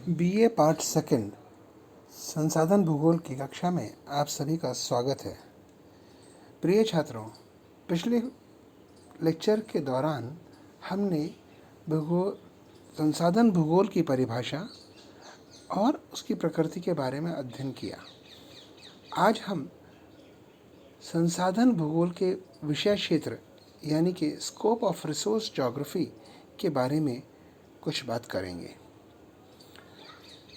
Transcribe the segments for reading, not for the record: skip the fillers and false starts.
BA part second संसाधन भूगोल की कक्षा में आप सभी का स्वागत है। प्रिय छात्रों, पिछले लेक्चर के दौरान हमने संसाधन भूगोल की परिभाषा और उसकी प्रकृति के बारे में अध्ययन किया। आज हम संसाधन भूगोल के विषय क्षेत्र यानी कि स्कोप ऑफ रिसोर्स ज्योग्राफी के बारे में कुछ बात करेंगे।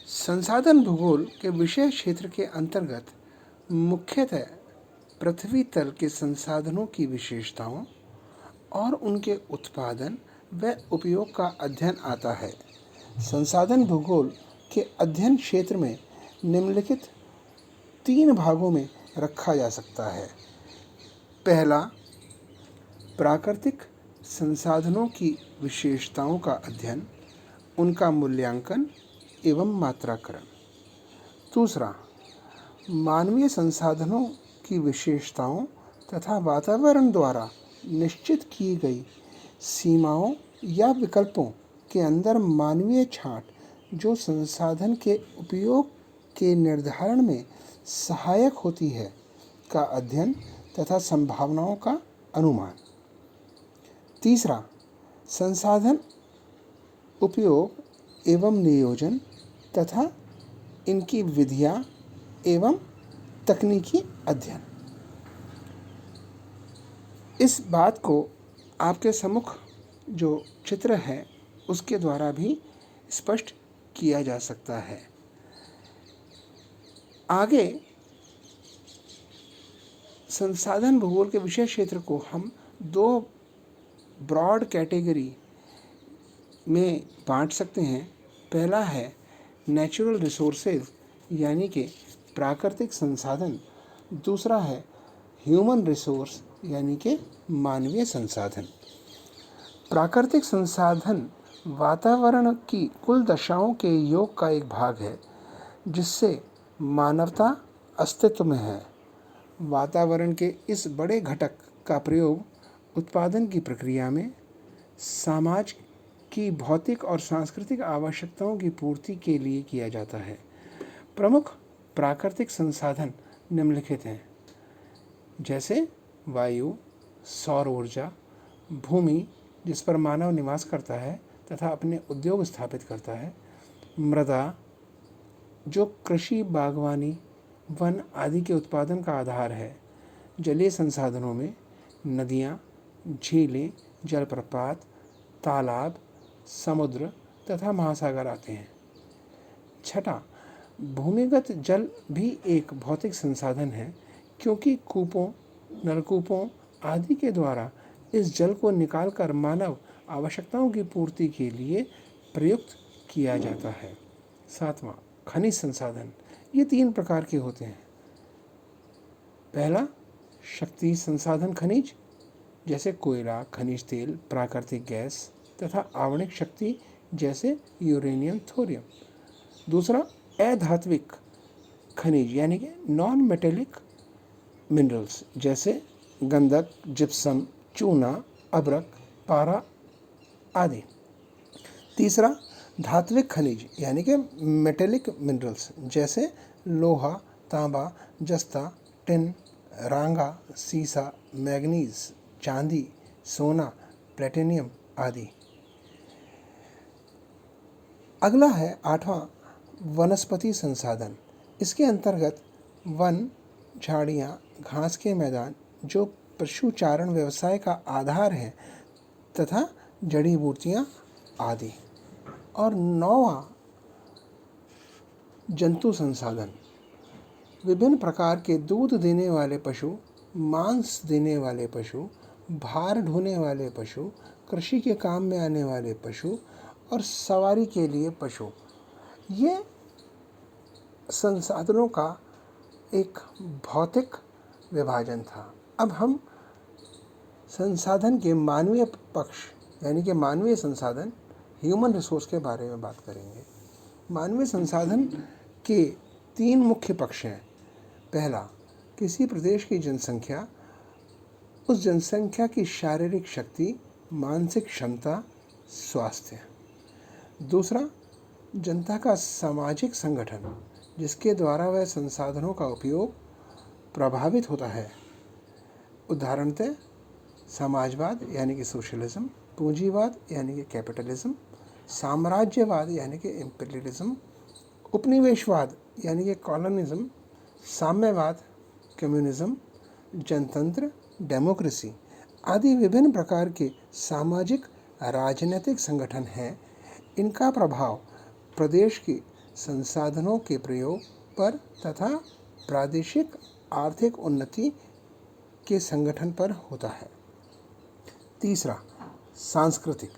संसाधन भूगोल के विषय क्षेत्र के अंतर्गत मुख्यतः पृथ्वी तल के संसाधनों की विशेषताओं और उनके उत्पादन व उपयोग का अध्ययन आता है। संसाधन भूगोल के अध्ययन क्षेत्र में निम्नलिखित 3 भागों में रखा जा सकता है। पहला, प्राकृतिक संसाधनों की विशेषताओं का अध्ययन, उनका मूल्यांकन एवं मात्राकरण। दूसरा, मानवीय संसाधनों की विशेषताओं तथा वातावरण द्वारा निश्चित की गई सीमाओं या विकल्पों के अंदर मानवीय छांट जो संसाधन के उपयोग के निर्धारण में सहायक होती है का अध्ययन तथा संभावनाओं का अनुमान। तीसरा, संसाधन उपयोग एवं नियोजन तथा इनकी विधियां एवं तकनीकी अध्ययन। इस बात को आपके सम्मुख जो चित्र है उसके द्वारा भी स्पष्ट किया जा सकता है। आगे संसाधन भूगोल के विषय क्षेत्र को हम 2 ब्रॉड कैटेगरी में बांट सकते हैं। पहला है नेचुरल रिसोर्सेज यानी कि प्राकृतिक संसाधन। दूसरा है ह्यूमन रिसोर्स यानी कि मानवीय संसाधन। प्राकृतिक संसाधन वातावरण की कुल दशाओं के योग का एक भाग है जिससे मानवता अस्तित्व में है। वातावरण के इस बड़े घटक का प्रयोग उत्पादन की प्रक्रिया में समाज की भौतिक और सांस्कृतिक आवश्यकताओं की पूर्ति के लिए किया जाता है। प्रमुख प्राकृतिक संसाधन निम्नलिखित हैं, जैसे वायु, सौर ऊर्जा, भूमि जिस पर मानव निवास करता है तथा अपने उद्योग स्थापित करता है, मृदा जो कृषि, बागवानी, वन आदि के उत्पादन का आधार है। जलीय संसाधनों में नदियाँ, झीलें, जलप्रपात, तालाब, समुद्र तथा महासागर आते हैं। छठा, भूमिगत जल भी एक भौतिक संसाधन है क्योंकि कूपों, नलकूपों आदि के द्वारा इस जल को निकालकर मानव आवश्यकताओं की पूर्ति के लिए प्रयुक्त किया जाता है। सातवां, खनिज संसाधन। ये 3 प्रकार के होते हैं। पहला, शक्ति संसाधन खनिज जैसे कोयला, खनिज तेल, प्राकृतिक गैस तथा आणविक शक्ति जैसे यूरेनियम, थोरियम। दूसरा, अधात्विक खनिज यानी कि नॉन मेटेलिक मिनरल्स जैसे गंधक, जिप्सम, चूना, अभ्रक, पारा आदि। तीसरा, धात्विक खनिज यानी कि मेटेलिक मिनरल्स जैसे लोहा, तांबा, जस्ता, टिन, रांगा, सीसा, मैग्नीज, चांदी, सोना, प्लेटिनियम आदि। अगला है 8वां, वनस्पति संसाधन। इसके अंतर्गत वन, झाड़ियाँ, घास के मैदान जो पशुचारण व्यवसाय का आधार है तथा जड़ी बूटियाँ आदि। और 9वां, जंतु संसाधन। विभिन्न प्रकार के दूध देने वाले पशु, मांस देने वाले पशु, भार ढोने वाले पशु, कृषि के काम में आने वाले पशु और सवारी के लिए पशु। ये संसाधनों का एक भौतिक विभाजन था। अब हम संसाधन के मानवीय पक्ष यानी कि मानवीय संसाधन ह्यूमन रिसोर्स के बारे में बात करेंगे। मानवीय संसाधन के 3 मुख्य पक्ष हैं। पहला, किसी प्रदेश की जनसंख्या, उस जनसंख्या की शारीरिक शक्ति, मानसिक क्षमता, स्वास्थ्य। दूसरा, जनता का सामाजिक संगठन जिसके द्वारा वह संसाधनों का उपयोग प्रभावित होता है। उदाहरणतः समाजवाद यानी कि सोशलिज्म, पूंजीवाद यानी कि कैपिटलिज्म, साम्राज्यवाद यानी कि इम्पीरियलिज्म, उपनिवेशवाद यानी कि कॉलोनिज्म, साम्यवाद कम्युनिज्म, जनतंत्र डेमोक्रेसी आदि विभिन्न प्रकार के सामाजिक राजनीतिक संगठन हैं। इनका प्रभाव प्रदेश के संसाधनों के प्रयोग पर तथा प्रादेशिक आर्थिक उन्नति के संगठन पर होता है। तीसरा, सांस्कृतिक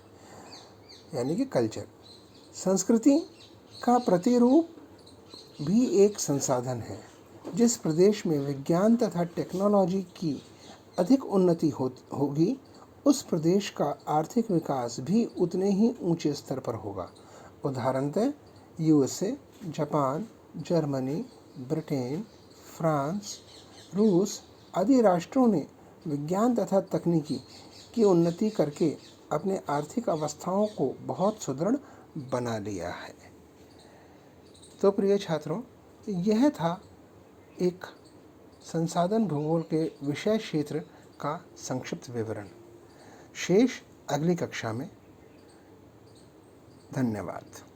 यानी कि कल्चर। संस्कृति का प्रतिरूप भी एक संसाधन है। जिस प्रदेश में विज्ञान तथा टेक्नोलॉजी की अधिक उन्नति होगी, उस प्रदेश का आर्थिक विकास भी उतने ही ऊंचे स्तर पर होगा। उदाहरणतः USA, Japan, Germany, Britain, France, रूस आदि राष्ट्रों ने विज्ञान तथा तकनीकी की उन्नति करके अपने आर्थिक अवस्थाओं को बहुत सुदृढ़ बना लिया है। तो प्रिय छात्रों, यह था एक संसाधन भूगोल के विषय क्षेत्र का संक्षिप्त विवरण। शेष अगली कक्षा में। धन्यवाद।